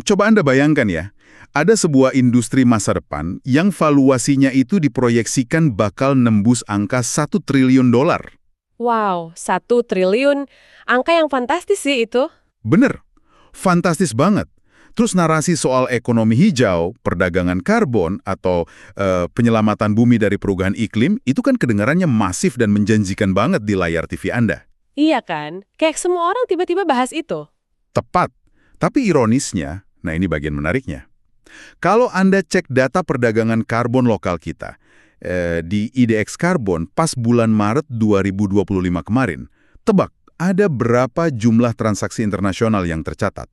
Coba Anda bayangkan ya, ada sebuah industri masa depan yang valuasinya itu diproyeksikan bakal nembus angka 1 triliun dolar. Wow, 1 triliun. Angka yang fantastis sih itu. Bener, fantastis banget. Terus narasi soal ekonomi hijau, perdagangan karbon, atau penyelamatan bumi dari perubahan iklim, itu kan kedengarannya masif dan menjanjikan banget di layar TV Anda. Iya kan? Kayak semua orang tiba-tiba bahas itu. Tepat. Tapi ironisnya, nah ini bagian menariknya. Kalau Anda cek data perdagangan karbon lokal kita, di IDX Karbon pas bulan Maret 2025 kemarin, tebak, ada berapa jumlah transaksi internasional yang tercatat?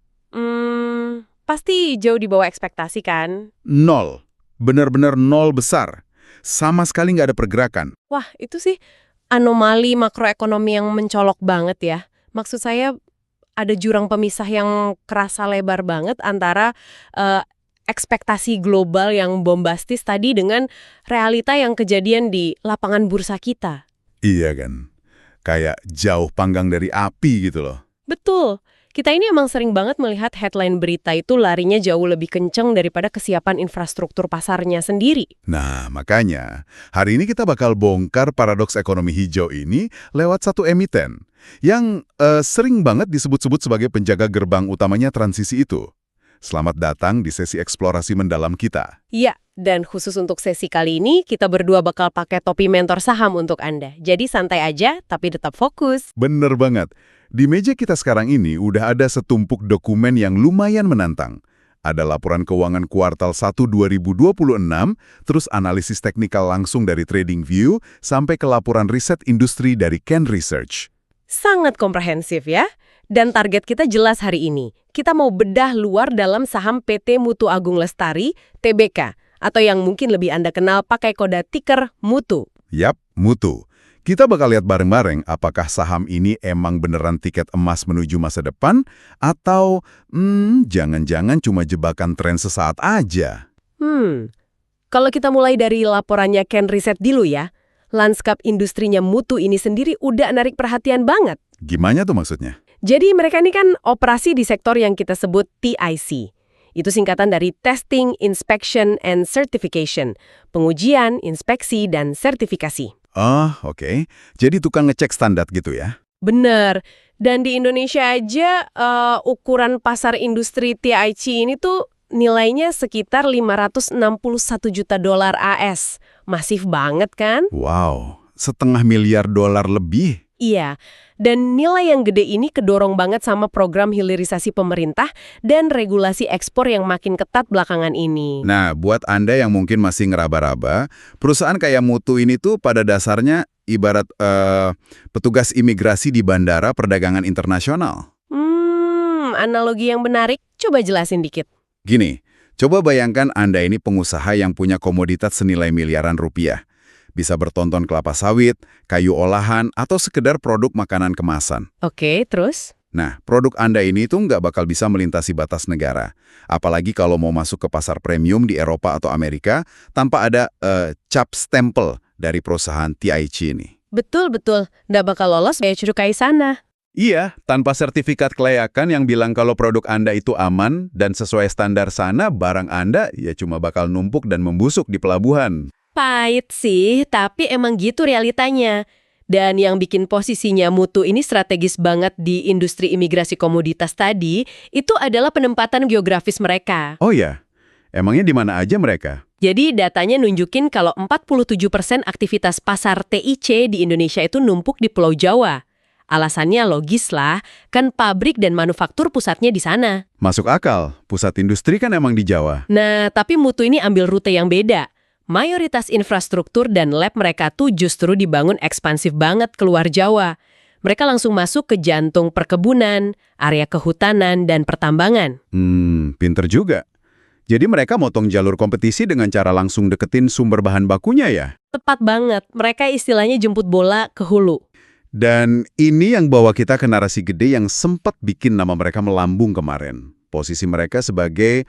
Pasti jauh di bawah ekspektasi kan? 0. Benar-benar 0 besar. Sama sekali nggak ada pergerakan. Wah, itu sih anomali makroekonomi yang mencolok banget ya. Maksud saya ada jurang pemisah yang kerasa lebar banget antara ekspektasi global yang bombastis tadi dengan realita yang kejadian di lapangan bursa kita. Iya kan? Kayak jauh panggang dari api gitu loh. Betul. Kita ini emang sering banget melihat headline berita itu larinya jauh lebih kenceng daripada kesiapan infrastruktur pasarnya sendiri. Nah, makanya hari ini kita bakal bongkar paradoks ekonomi hijau ini lewat satu emiten yang sering banget disebut-sebut sebagai penjaga gerbang utamanya transisi itu. Selamat datang di sesi eksplorasi mendalam kita. Iya, dan khusus untuk sesi kali ini, kita berdua bakal pakai topi mentor saham untuk Anda. Jadi santai aja, tapi tetap fokus. Bener banget. Di meja kita sekarang ini udah ada setumpuk dokumen yang lumayan menantang. Ada laporan keuangan kuartal 1 2026, terus analisis teknikal langsung dari TradingView, sampai ke laporan riset industri dari Ken Research. Sangat komprehensif ya. Dan target kita jelas hari ini. Kita mau bedah luar dalam saham PT Mutu Agung Lestari, TBK, atau yang mungkin lebih Anda kenal pakai kode ticker MUTU. Yap, Mutu. Kita bakal lihat bareng-bareng apakah saham ini emang beneran tiket emas menuju masa depan, atau jangan-jangan cuma jebakan tren sesaat aja. Kalau kita mulai dari laporannya Ken Research dulu ya, lanskap industrinya Mutu ini sendiri udah narik perhatian banget. Gimana tuh maksudnya? Jadi mereka ini kan operasi di sektor yang kita sebut TIC. Itu singkatan dari Testing, Inspection, and Certification. Pengujian, inspeksi, dan sertifikasi. Oh, oke. Jadi tukang ngecek standar gitu ya? Bener. Dan di Indonesia aja ukuran pasar industri TIC ini tuh nilainya sekitar 561 juta dolar AS. Masif banget kan? Wow, $500 miliar lebih. Iya, dan nilai yang gede ini kedorong banget sama program hilirisasi pemerintah dan regulasi ekspor yang makin ketat belakangan ini. Nah, buat Anda yang mungkin masih ngeraba-raba, perusahaan kayak Mutu ini tuh pada dasarnya ibarat petugas imigrasi di bandara perdagangan internasional. Analogi yang menarik, coba jelasin dikit. Gini, coba bayangkan Anda ini pengusaha yang punya komoditas senilai miliaran rupiah. Bisa bertonton kelapa sawit, kayu olahan, atau sekedar produk makanan kemasan. Oke, terus? Nah, produk Anda ini tuh nggak bakal bisa melintasi batas negara. Apalagi kalau mau masuk ke pasar premium di Eropa atau Amerika tanpa ada cap stempel dari perusahaan TIC ini. Betul. Nggak bakal lolos biaya cukai sana. Iya, tanpa sertifikat kelayakan yang bilang kalau produk Anda itu aman dan sesuai standar sana, barang Anda ya cuma bakal numpuk dan membusuk di pelabuhan. Pahit sih, tapi emang gitu realitanya. Dan yang bikin posisinya Mutu ini strategis banget di industri imigrasi komoditas tadi, itu adalah penempatan geografis mereka. Oh ya, emangnya di mana aja mereka? Jadi datanya nunjukin kalau 47% aktivitas pasar TIC di Indonesia itu numpuk di Pulau Jawa. Alasannya logis lah, kan pabrik dan manufaktur pusatnya di sana. Masuk akal, pusat industri kan emang di Jawa. Nah, tapi Mutu ini ambil rute yang beda. Mayoritas infrastruktur dan lab mereka tuh justru dibangun ekspansif banget keluar Jawa. Mereka langsung masuk ke jantung perkebunan, area kehutanan, dan pertambangan. Pinter juga. Jadi mereka motong jalur kompetisi dengan cara langsung deketin sumber bahan bakunya ya? Tepat banget, mereka istilahnya jemput bola ke hulu. Dan ini yang bawa kita ke narasi gede yang sempat bikin nama mereka melambung kemarin. Posisi mereka sebagai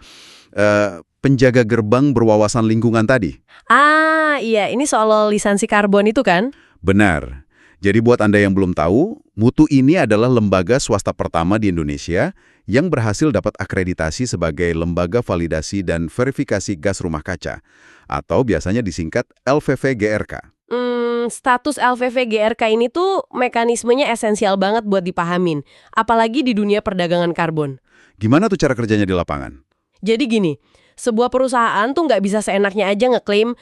penjaga gerbang berwawasan lingkungan tadi. Ah, iya, ini soal lisensi karbon itu kan? Benar. Jadi buat Anda yang belum tahu, Mutu ini adalah lembaga swasta pertama di Indonesia yang berhasil dapat akreditasi sebagai Lembaga Validasi dan Verifikasi Gas Rumah Kaca, atau biasanya disingkat LVV-GRK. Status LVV-GRK ini tuh mekanismenya esensial banget buat dipahamin, apalagi di dunia perdagangan karbon. Gimana tuh cara kerjanya di lapangan? Jadi gini, sebuah perusahaan tuh nggak bisa seenaknya aja ngeklaim,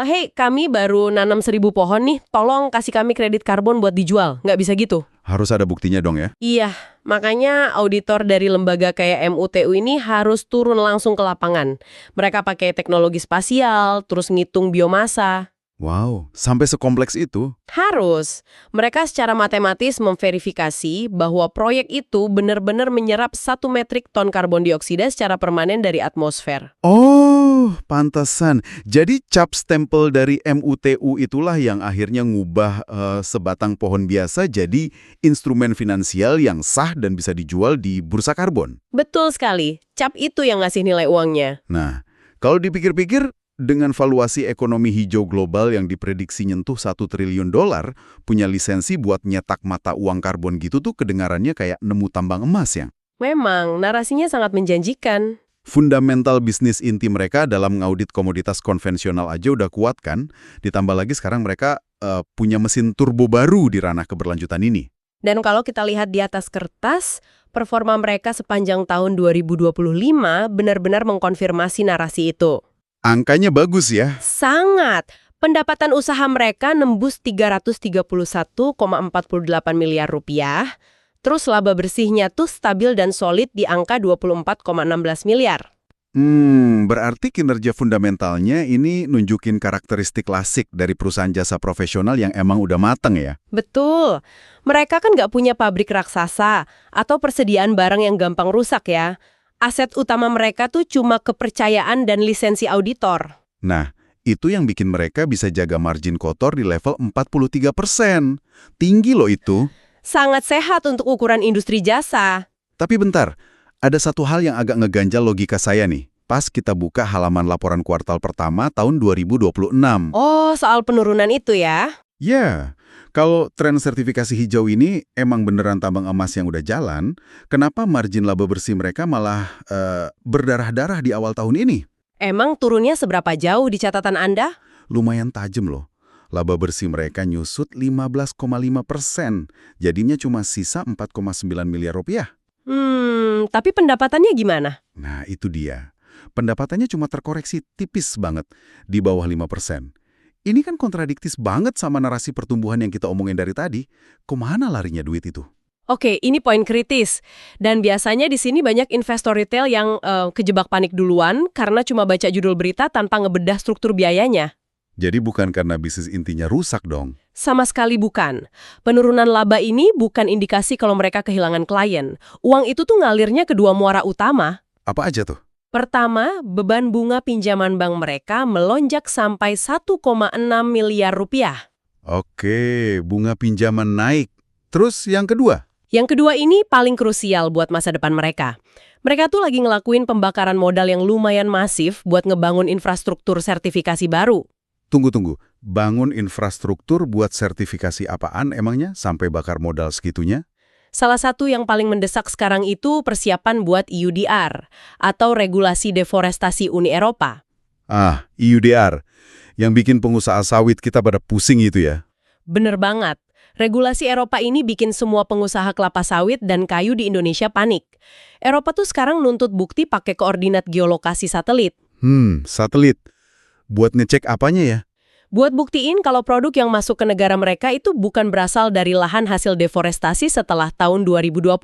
hey kami baru nanam 1.000 pohon nih, tolong kasih kami kredit karbon buat dijual. Nggak bisa gitu. Harus ada buktinya dong ya? Iya, makanya auditor dari lembaga kayak MUTU ini harus turun langsung ke lapangan. Mereka pakai teknologi spasial, terus ngitung biomasa. Wow, sampai sekompleks itu? Harus. Mereka secara matematis memverifikasi bahwa proyek itu benar-benar menyerap 1 metrik ton karbon dioksida secara permanen dari atmosfer. Oh, pantesan. Jadi cap stempel dari MUTU itulah yang akhirnya ngubah sebatang pohon biasa jadi instrumen finansial yang sah dan bisa dijual di bursa karbon. Betul sekali. Cap itu yang ngasih nilai uangnya. Nah, kalau dipikir-pikir, dengan valuasi ekonomi hijau global yang diprediksi nyentuh $1 triliun, punya lisensi buat nyetak mata uang karbon gitu tuh kedengarannya kayak nemu tambang emas ya. Memang, narasinya sangat menjanjikan. Fundamental bisnis inti mereka dalam ngaudit komoditas konvensional aja udah kuat kan? Ditambah lagi sekarang mereka punya mesin turbo baru di ranah keberlanjutan ini. Dan kalau kita lihat di atas kertas, performa mereka sepanjang tahun 2025 benar-benar mengkonfirmasi narasi itu. Angkanya bagus ya. Sangat. Pendapatan usaha mereka nembus 331,48 miliar rupiah. Terus laba bersihnya tuh stabil dan solid di angka 24,16 miliar. Berarti kinerja fundamentalnya ini nunjukin karakteristik klasik dari perusahaan jasa profesional yang emang udah mateng ya? Betul. Mereka kan nggak punya pabrik raksasa atau persediaan barang yang gampang rusak ya. Aset utama mereka tuh cuma kepercayaan dan lisensi auditor. Nah, itu yang bikin mereka bisa jaga margin kotor di level 43%. Tinggi loh itu. Sangat sehat untuk ukuran industri jasa. Tapi bentar, ada satu hal yang agak ngeganjal logika saya nih. Pas kita buka halaman laporan kuartal pertama tahun 2026. Oh, soal penurunan itu ya? Ya, kalau tren sertifikasi hijau ini emang beneran tambang emas yang udah jalan, kenapa margin laba bersih mereka malah berdarah-darah di awal tahun ini? Emang turunnya seberapa jauh di catatan Anda? Lumayan tajam loh. Laba bersih mereka nyusut 15,5%. Jadinya cuma sisa 4,9 miliar rupiah. Tapi pendapatannya gimana? Nah, itu dia. Pendapatannya cuma terkoreksi tipis banget, di bawah 5%. Ini kan kontradiktif banget sama narasi pertumbuhan yang kita omongin dari tadi. Kemana larinya duit itu? Oke, ini poin kritis. Dan biasanya di sini banyak investor retail yang kejebak panik duluan karena cuma baca judul berita tanpa ngebedah struktur biayanya. Jadi bukan karena bisnis intinya rusak dong? Sama sekali bukan. Penurunan laba ini bukan indikasi kalau mereka kehilangan klien. Uang itu tuh ngalirnya ke dua muara utama. Apa aja tuh? Pertama, beban bunga pinjaman bank mereka melonjak sampai 1,6 miliar rupiah. Oke, bunga pinjaman naik. Terus yang kedua? Yang kedua ini paling krusial buat masa depan mereka. Mereka tuh lagi ngelakuin pembakaran modal yang lumayan masif buat ngebangun infrastruktur sertifikasi baru. Tunggu. Bangun infrastruktur buat sertifikasi apaan emangnya sampai bakar modal segitunya? Salah satu yang paling mendesak sekarang itu persiapan buat EUDR, atau Regulasi Deforestasi Uni Eropa. Ah, EUDR. Yang bikin pengusaha sawit kita pada pusing itu ya? Bener banget. Regulasi Eropa ini bikin semua pengusaha kelapa sawit dan kayu di Indonesia panik. Eropa tuh sekarang nuntut bukti pakai koordinat geolokasi satelit. Satelit. Buat ngecek apanya ya? Buat buktiin kalau produk yang masuk ke negara mereka itu bukan berasal dari lahan hasil deforestasi setelah tahun 2020.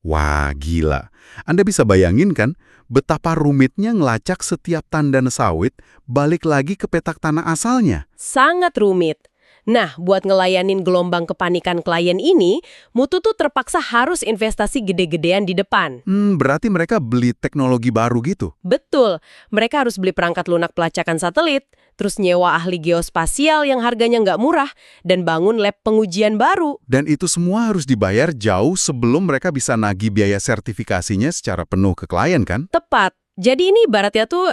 Wah, gila. Anda bisa bayangin kan betapa rumitnya ngelacak setiap tandan sawit balik lagi ke petak tanah asalnya? Sangat rumit. Nah, buat ngelayanin gelombang kepanikan klien ini, Mutu tuh terpaksa harus investasi gede-gedean di depan. Berarti mereka beli teknologi baru gitu? Betul. Mereka harus beli perangkat lunak pelacakan satelit, terus nyewa ahli geospasial yang harganya nggak murah, dan bangun lab pengujian baru. Dan itu semua harus dibayar jauh sebelum mereka bisa nagih biaya sertifikasinya secara penuh ke klien kan? Tepat. Jadi ini ibaratnya tuh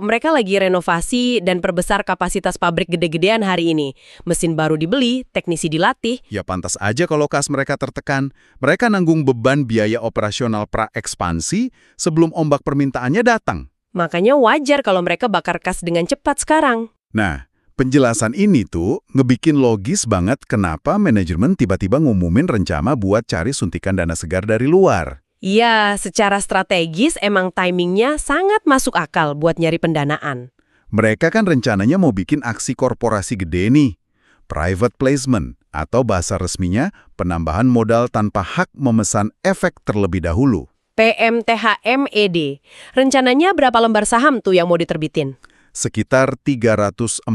mereka lagi renovasi dan perbesar kapasitas pabrik gede-gedean hari ini. Mesin baru dibeli, teknisi dilatih. Ya pantas aja kalau kas mereka tertekan. Mereka nanggung beban biaya operasional pra-ekspansi sebelum ombak permintaannya datang. Makanya wajar kalau mereka bakar kas dengan cepat sekarang. Nah, penjelasan ini tuh ngebikin logis banget kenapa manajemen tiba-tiba ngumumin rencana buat cari suntikan dana segar dari luar. Iya, secara strategis emang timingnya sangat masuk akal buat nyari pendanaan. Mereka kan rencananya mau bikin aksi korporasi gede nih. Private placement, atau bahasa resminya penambahan modal tanpa hak memesan efek terlebih dahulu. PMTHMED. Rencananya berapa lembar saham tuh yang mau diterbitin? Sekitar 314,29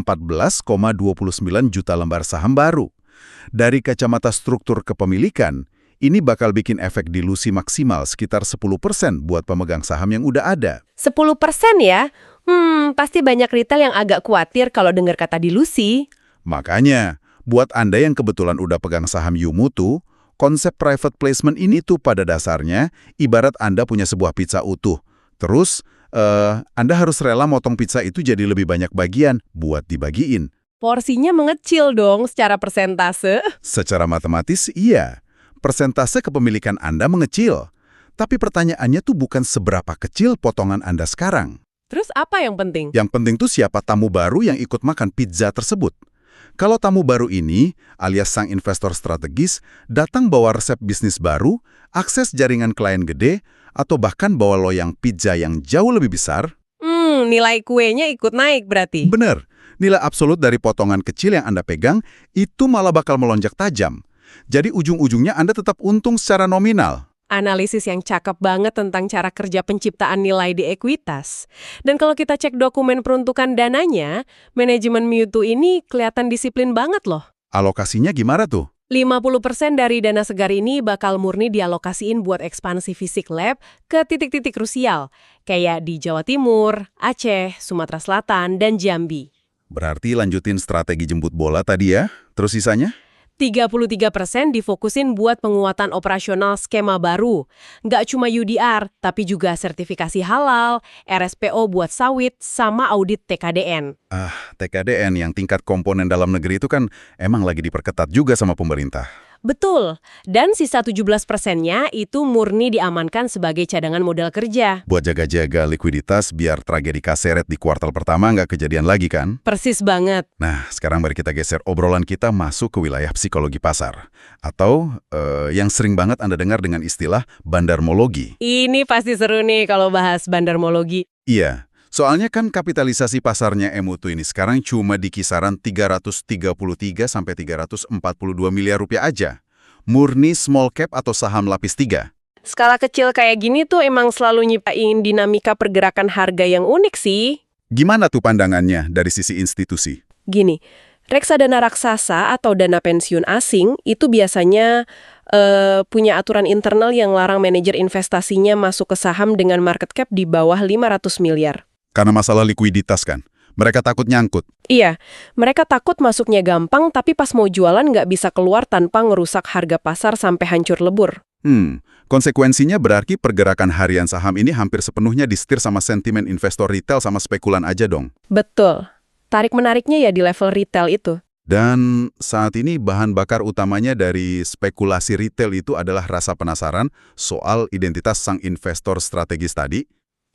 juta lembar saham baru. Dari kacamata struktur kepemilikan, ini bakal bikin efek dilusi maksimal sekitar 10% buat pemegang saham yang udah ada. 10% ya? Pasti banyak retail yang agak khawatir kalau dengar kata dilusi. Makanya, buat Anda yang kebetulan udah pegang saham Yomutu, konsep private placement ini tuh pada dasarnya ibarat Anda punya sebuah pizza utuh. Terus, Anda harus rela motong pizza itu jadi lebih banyak bagian buat dibagiin. Porsinya mengecil dong secara persentase. Secara matematis, iya. Persentase kepemilikan Anda mengecil. Tapi pertanyaannya tuh bukan seberapa kecil potongan Anda sekarang. Terus apa yang penting? Yang penting tuh siapa tamu baru yang ikut makan pizza tersebut. Kalau tamu baru ini, alias sang investor strategis, datang bawa resep bisnis baru, akses jaringan klien gede, atau bahkan bawa loyang pizza yang jauh lebih besar. Nilai kuenya ikut naik berarti? Bener, nilai absolut dari potongan kecil yang Anda pegang, itu malah bakal melonjak tajam. Jadi ujung-ujungnya Anda tetap untung secara nominal. Analisis yang cakep banget tentang cara kerja penciptaan nilai di ekuitas. Dan kalau kita cek dokumen peruntukan dananya, manajemen Mutu ini kelihatan disiplin banget loh. Alokasinya gimana tuh? 50% dari dana segar ini bakal murni dialokasiin buat ekspansi fisik lab ke titik-titik krusial, kayak di Jawa Timur, Aceh, Sumatera Selatan, dan Jambi. Berarti lanjutin strategi jemput bola tadi ya? Terus sisanya? 33% difokusin buat penguatan operasional skema baru. Nggak cuma UDR, tapi juga sertifikasi halal, RSPO buat sawit, sama audit TKDN. TKDN yang tingkat komponen dalam negeri itu kan emang lagi diperketat juga sama pemerintah. Betul, dan sisa 17%-nya itu murni diamankan sebagai cadangan modal kerja. Buat jaga-jaga likuiditas biar tragedi kaseret di kuartal pertama nggak kejadian lagi kan? Persis banget. Nah, sekarang mari kita geser obrolan kita masuk ke wilayah psikologi pasar. Atau yang sering banget Anda dengar dengan istilah bandarmologi. Ini pasti seru nih kalau bahas bandarmologi. Iya, soalnya kan kapitalisasi pasarnya Mutu ini sekarang cuma di kisaran 333 sampai 342 miliar rupiah aja. Murni small cap atau saham lapis 3. Skala kecil kayak gini tuh emang selalu nyiptain dinamika pergerakan harga yang unik sih. Gimana tuh pandangannya dari sisi institusi? Gini, reksadana raksasa atau dana pensiun asing itu biasanya punya aturan internal yang larang manajer investasinya masuk ke saham dengan market cap di bawah 500 miliar. Karena masalah likuiditas kan? Mereka takut nyangkut. Iya, mereka takut masuknya gampang tapi pas mau jualan nggak bisa keluar tanpa ngerusak harga pasar sampai hancur lebur. Konsekuensinya berarti pergerakan harian saham ini hampir sepenuhnya disetir sama sentimen investor retail sama spekulan aja dong. Betul. Tarik-menariknya ya di level retail itu. Dan saat ini bahan bakar utamanya dari spekulasi retail itu adalah rasa penasaran soal identitas sang investor strategis tadi.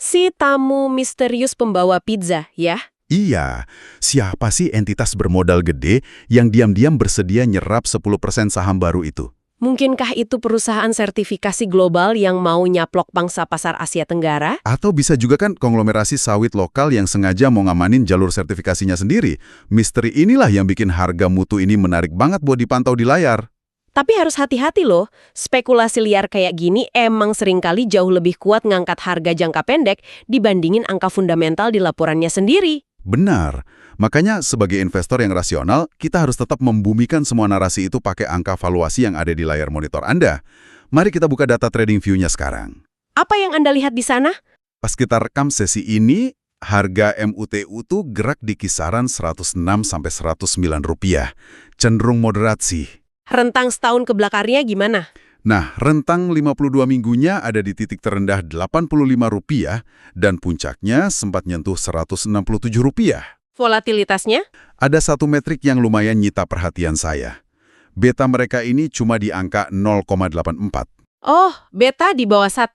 Si tamu misterius pembawa pizza, ya? Iya, siapa sih entitas bermodal gede yang diam-diam bersedia nyerap 10% saham baru itu? Mungkinkah itu perusahaan sertifikasi global yang mau nyaplok pangsa pasar Asia Tenggara? Atau bisa juga kan konglomerasi sawit lokal yang sengaja mau ngamanin jalur sertifikasinya sendiri. Misteri inilah yang bikin harga Mutu ini menarik banget buat dipantau di layar. Tapi harus hati-hati loh, spekulasi liar kayak gini emang seringkali jauh lebih kuat ngangkat harga jangka pendek dibandingin angka fundamental di laporannya sendiri. Benar. Makanya sebagai investor yang rasional, kita harus tetap membumikan semua narasi itu pakai angka valuasi yang ada di layar monitor Anda. Mari kita buka data trading view-nya sekarang. Apa yang Anda lihat di sana? Pas kita rekam sesi ini, harga MUTU tuh gerak di kisaran 106 sampai 109 rupiah. Cenderung moderat sih. Rentang setahun ke belakangnya gimana? Nah, rentang 52 minggunya ada di titik terendah Rp85 dan puncaknya sempat nyentuh Rp167. Volatilitasnya? Ada satu metrik yang lumayan nyita perhatian saya. Beta mereka ini cuma di angka 0,84. Oh, beta di bawah 1.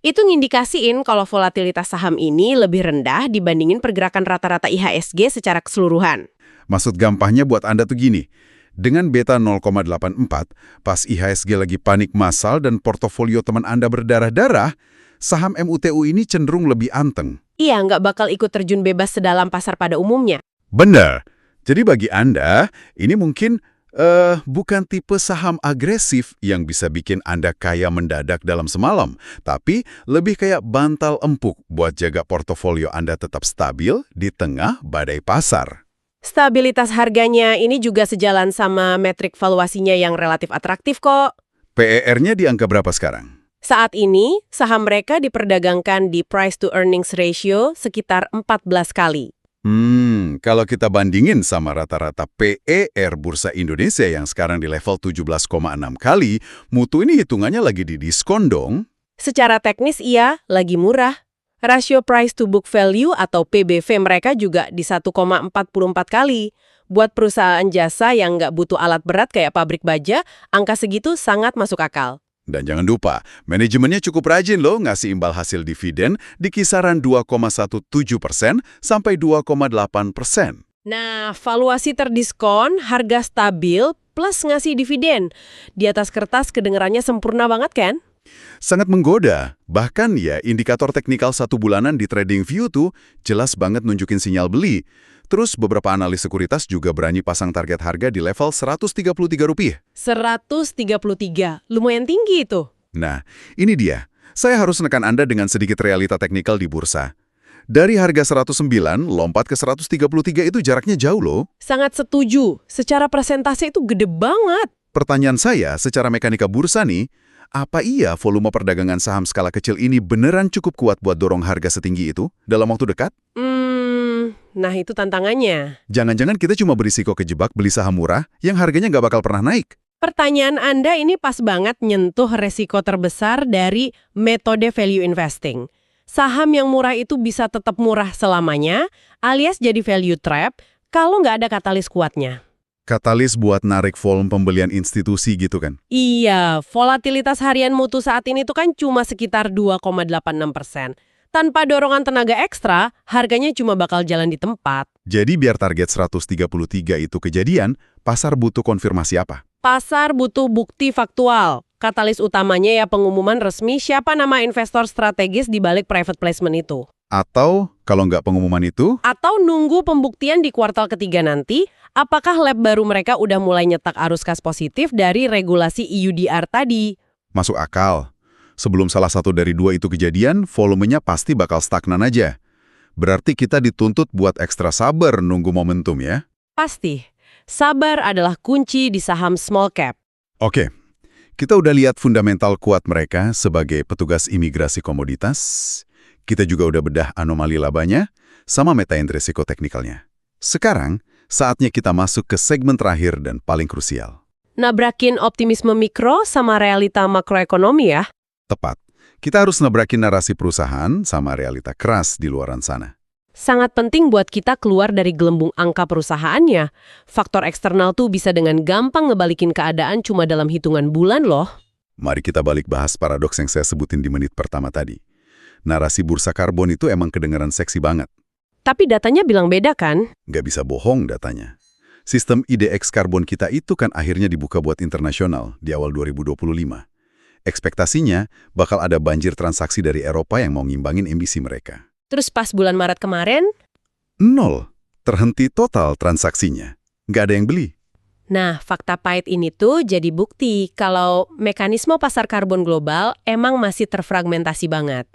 Itu ngindikasiin kalau volatilitas saham ini lebih rendah dibandingin pergerakan rata-rata IHSG secara keseluruhan. Maksud gampangnya buat Anda tuh gini, dengan beta 0,84, pas IHSG lagi panik massal dan portofolio teman Anda berdarah-darah, saham MUTU ini cenderung lebih anteng. Iya, nggak bakal ikut terjun bebas sedalam pasar pada umumnya. Benar. Jadi bagi Anda, ini mungkin bukan tipe saham agresif yang bisa bikin Anda kaya mendadak dalam semalam, tapi lebih kayak bantal empuk buat jaga portofolio Anda tetap stabil di tengah badai pasar. Stabilitas harganya ini juga sejalan sama metrik valuasinya yang relatif atraktif kok. PER-nya di angka berapa sekarang? Saat ini, saham mereka diperdagangkan di price to earnings ratio sekitar 14 kali. Kalau kita bandingin sama rata-rata PER Bursa Indonesia yang sekarang di level 17,6 kali, mutu ini hitungannya lagi di diskon dong. Secara teknis iya, lagi murah. Rasio price to book value atau PBV mereka juga di 1,44 kali. Buat perusahaan jasa yang nggak butuh alat berat kayak pabrik baja, angka segitu sangat masuk akal. Dan jangan lupa, manajemennya cukup rajin loh ngasih imbal hasil dividen di kisaran 2,17% sampai 2,8%. Nah, valuasi terdiskon, harga stabil, plus ngasih dividen. Di atas kertas kedengarannya sempurna banget kan? Sangat menggoda. Bahkan ya, indikator teknikal 1 bulanan di TradingView tuh jelas banget nunjukin sinyal beli. Terus beberapa analis sekuritas juga berani pasang target harga di level Rp133. 133, lumayan tinggi itu. Nah, ini dia. Saya harus menekan Anda dengan sedikit realita teknikal di bursa. Dari harga 109, lompat ke 133 itu jaraknya jauh loh. Sangat setuju. Secara presentasi itu gede banget. Pertanyaan saya, secara mekanika bursa nih, apa iya volume perdagangan saham skala kecil ini beneran cukup kuat buat dorong harga setinggi itu dalam waktu dekat? Nah itu tantangannya. Jangan-jangan kita cuma berisiko kejebak beli saham murah yang harganya nggak bakal pernah naik. Pertanyaan Anda ini pas banget nyentuh resiko terbesar dari metode value investing. Saham yang murah itu bisa tetap murah selamanya, alias jadi value trap, kalau nggak ada katalis kuatnya. Katalis buat narik volume pembelian institusi gitu kan? Iya, volatilitas harian mutu saat ini tuh kan cuma sekitar 2,86%. Tanpa dorongan tenaga ekstra, harganya cuma bakal jalan di tempat. Jadi biar target 133 itu kejadian, pasar butuh konfirmasi apa? Pasar butuh bukti faktual. Katalis utamanya ya pengumuman resmi siapa nama investor strategis di balik private placement itu. Atau kalau nggak pengumuman itu? Atau nunggu pembuktian di kuartal ketiga nanti, apakah lab baru mereka udah mulai nyetak arus kas positif dari regulasi EUDR tadi? Masuk akal. Sebelum salah satu dari dua itu kejadian, volumenya pasti bakal stagnan aja. Berarti kita dituntut buat ekstra sabar nunggu momentum ya? Pasti. Sabar adalah kunci di saham small cap. Oke, kita udah lihat fundamental kuat mereka sebagai petugas imigrasi komoditas. Kita juga udah bedah anomali labanya, sama metain risiko teknikalnya. Sekarang, saatnya kita masuk ke segmen terakhir dan paling krusial. Nabrakin optimisme mikro sama realita makroekonomi ya. Tepat. Kita harus nabrakin narasi perusahaan sama realita keras di luaran sana. Sangat penting buat kita keluar dari gelembung angka perusahaannya. Faktor eksternal tuh bisa dengan gampang ngebalikin keadaan cuma dalam hitungan bulan loh. Mari kita balik bahas paradoks yang saya sebutin di menit pertama tadi. Narasi bursa karbon itu emang kedengaran seksi banget. Tapi datanya bilang beda kan? Nggak bisa bohong datanya. Sistem IDX karbon kita itu kan akhirnya dibuka buat internasional di awal 2025. Ekspektasinya bakal ada banjir transaksi dari Eropa yang mau ngimbangin emisi mereka. Terus pas bulan Maret kemarin? 0. Terhenti total transaksinya. Nggak ada yang beli. Nah, fakta pahit ini tuh jadi bukti kalau mekanisme pasar karbon global emang masih terfragmentasi banget.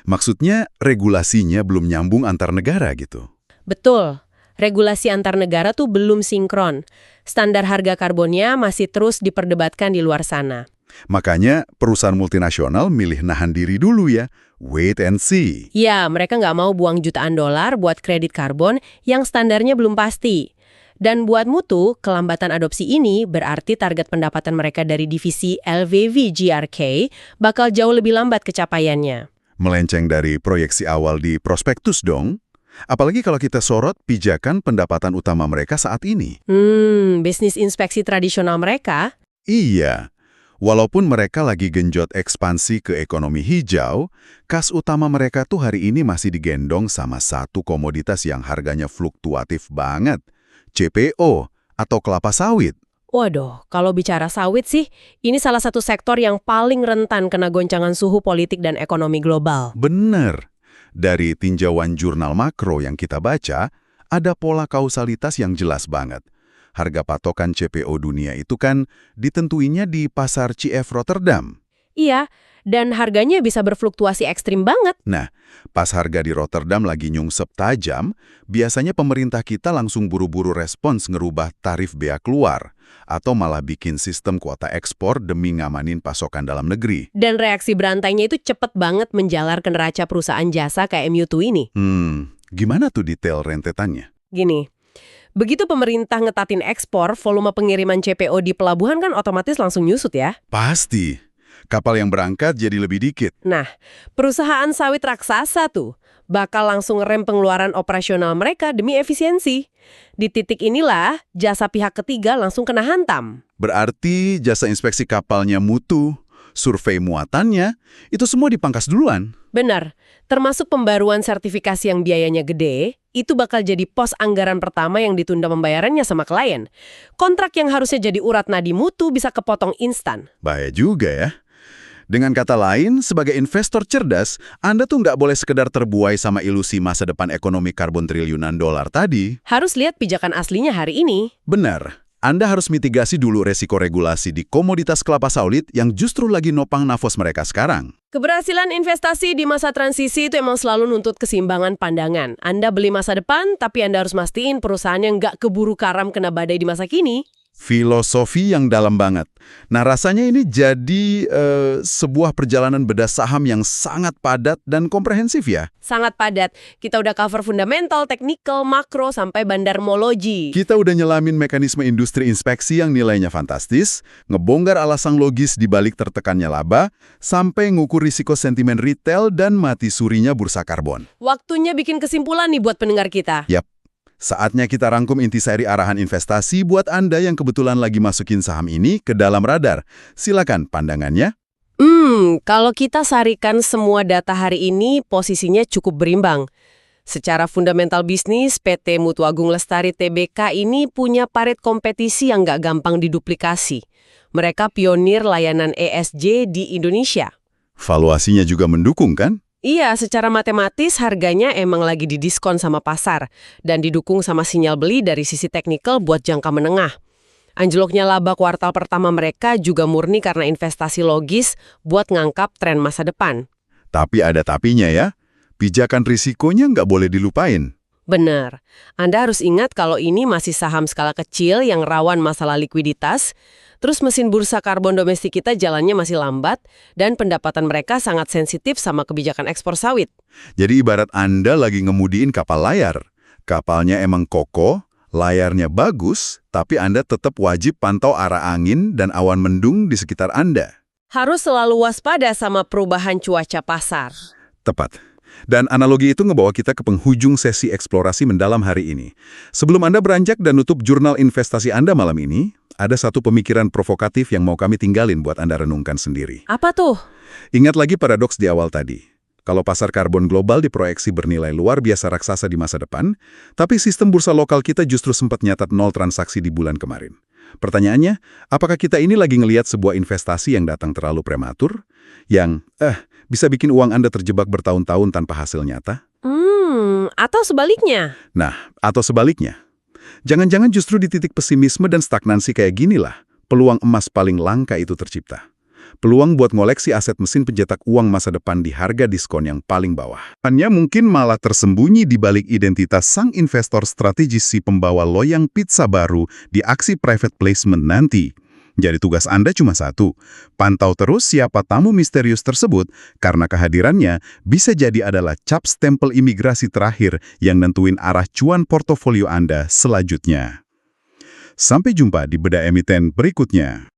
Maksudnya regulasinya belum nyambung antar negara gitu. Betul. Regulasi antar negara tuh belum sinkron. Standar harga karbonnya masih terus diperdebatkan di luar sana. Makanya perusahaan multinasional milih nahan diri dulu ya. Wait and see. Ya, mereka nggak mau buang jutaan dolar buat kredit karbon yang standarnya belum pasti. Dan buat Mutu, kelambatan adopsi ini berarti target pendapatan mereka dari divisi LVV GRK bakal jauh lebih lambat kecapaiannya. Melenceng dari proyeksi awal di prospektus dong. Apalagi kalau kita sorot pijakan pendapatan utama mereka saat ini. Bisnis inspeksi tradisional mereka? Iya. Walaupun mereka lagi genjot ekspansi ke ekonomi hijau, kas utama mereka tuh hari ini masih digendong sama satu komoditas yang harganya fluktuatif banget. CPO atau kelapa sawit. Waduh, kalau bicara sawit sih, ini salah satu sektor yang paling rentan kena goncangan suhu politik dan ekonomi global. Bener. Dari tinjauan jurnal makro yang kita baca, ada pola kausalitas yang jelas banget. Harga patokan CPO dunia itu kan ditentuinya di pasar CF Rotterdam. Iya, dan harganya bisa berfluktuasi ekstrim banget. Nah, pas harga di Rotterdam lagi nyungsep tajam, biasanya pemerintah kita langsung buru-buru respons ngerubah tarif bea keluar, atau malah bikin sistem kuota ekspor demi ngamanin pasokan dalam negeri. Dan reaksi berantainya itu cepet banget menjalar ke neraca perusahaan jasa kayak Mutu ini. Gimana tuh detail rentetannya? Gini, begitu pemerintah ngetatin ekspor, volume pengiriman CPO di pelabuhan kan otomatis langsung nyusut ya. Pasti. Kapal yang berangkat jadi lebih dikit. Nah, perusahaan sawit raksasa tuh bakal langsung ngerem pengeluaran operasional mereka demi efisiensi. Di titik inilah jasa pihak ketiga langsung kena hantam. Berarti jasa inspeksi kapalnya Mutu, survei muatannya, itu semua dipangkas duluan. Benar, termasuk pembaruan sertifikasi yang biayanya gede, itu bakal jadi pos anggaran pertama yang ditunda pembayarannya sama klien. Kontrak yang harusnya jadi urat nadi Mutu bisa kepotong instan. Bahaya juga ya. Dengan kata lain, sebagai investor cerdas, Anda tuh nggak boleh sekedar terbuai sama ilusi masa depan ekonomi karbon triliunan dolar tadi. Harus lihat pijakan aslinya hari ini. Benar. Anda harus mitigasi dulu resiko regulasi di komoditas kelapa sawit yang justru lagi nopang nafas mereka sekarang. Keberhasilan investasi di masa transisi itu emang selalu nuntut keseimbangan pandangan. Anda beli masa depan, tapi Anda harus mastiin perusahaannya nggak keburu karam kena badai di masa kini. Filosofi yang dalam banget. Nah, rasanya ini jadi sebuah perjalanan bedah saham yang sangat padat dan komprehensif ya. Sangat padat. Kita udah cover fundamental, teknikal, makro, sampai bandarmologi. Kita udah nyelamin mekanisme industri inspeksi yang nilainya fantastis, ngebongkar alasan logis di balik tertekannya laba, sampai ngukur risiko sentimen retail dan mati surinya bursa karbon. Waktunya bikin kesimpulan nih buat pendengar kita. Yap. Saatnya kita rangkum intisari arahan investasi buat Anda yang kebetulan lagi masukin saham ini ke dalam radar. Silakan pandangannya. Kalau kita sarikan semua data hari ini, posisinya cukup berimbang. Secara fundamental bisnis, PT Mutu Agung Lestari Tbk ini punya parit kompetisi yang nggak gampang diduplikasi. Mereka pionir layanan ESG di Indonesia. Valuasinya juga mendukung kan? Iya, secara matematis harganya emang lagi didiskon sama pasar dan didukung sama sinyal beli dari sisi teknikal buat jangka menengah. Anjloknya laba kuartal pertama mereka juga murni karena investasi logis buat ngangkap tren masa depan. Tapi ada tapinya ya, pijakan risikonya nggak boleh dilupain. Benar, Anda harus ingat kalau ini masih saham skala kecil yang rawan masalah likuiditas, terus mesin bursa karbon domestik kita jalannya masih lambat, dan pendapatan mereka sangat sensitif sama kebijakan ekspor sawit. Jadi ibarat Anda lagi ngemudiin kapal layar. Kapalnya emang kokoh, layarnya bagus, tapi Anda tetap wajib pantau arah angin dan awan mendung di sekitar Anda. Harus selalu waspada sama perubahan cuaca pasar. Tepat. Dan analogi itu ngebawa kita ke penghujung sesi eksplorasi mendalam hari ini. Sebelum Anda beranjak dan nutup jurnal investasi Anda malam ini, ada satu pemikiran provokatif yang mau kami tinggalin buat Anda renungkan sendiri. Apa tuh? Ingat lagi paradoks di awal tadi. Kalau pasar karbon global diproyeksi bernilai luar biasa raksasa di masa depan, tapi sistem bursa lokal kita justru sempat nyatat 0 transaksi di bulan kemarin. Pertanyaannya, apakah kita ini lagi ngelihat sebuah investasi yang datang terlalu prematur? Yang, bisa bikin uang Anda terjebak bertahun-tahun tanpa hasil nyata? Atau sebaliknya? Nah, atau sebaliknya. Jangan-jangan justru di titik pesimisme dan stagnansi kayak ginilah, peluang emas paling langka itu tercipta. Peluang buat ngoleksi aset mesin pencetak uang masa depan di harga diskon yang paling bawah. Hanya mungkin malah tersembunyi di balik identitas sang investor strategis si pembawa loyang pizza baru di aksi private placement nanti. Jadi tugas Anda cuma satu, pantau terus siapa tamu misterius tersebut, karena kehadirannya bisa jadi adalah cap stempel imigrasi terakhir yang nentuin arah cuan portofolio Anda selanjutnya. Sampai jumpa di Bedah Emiten berikutnya.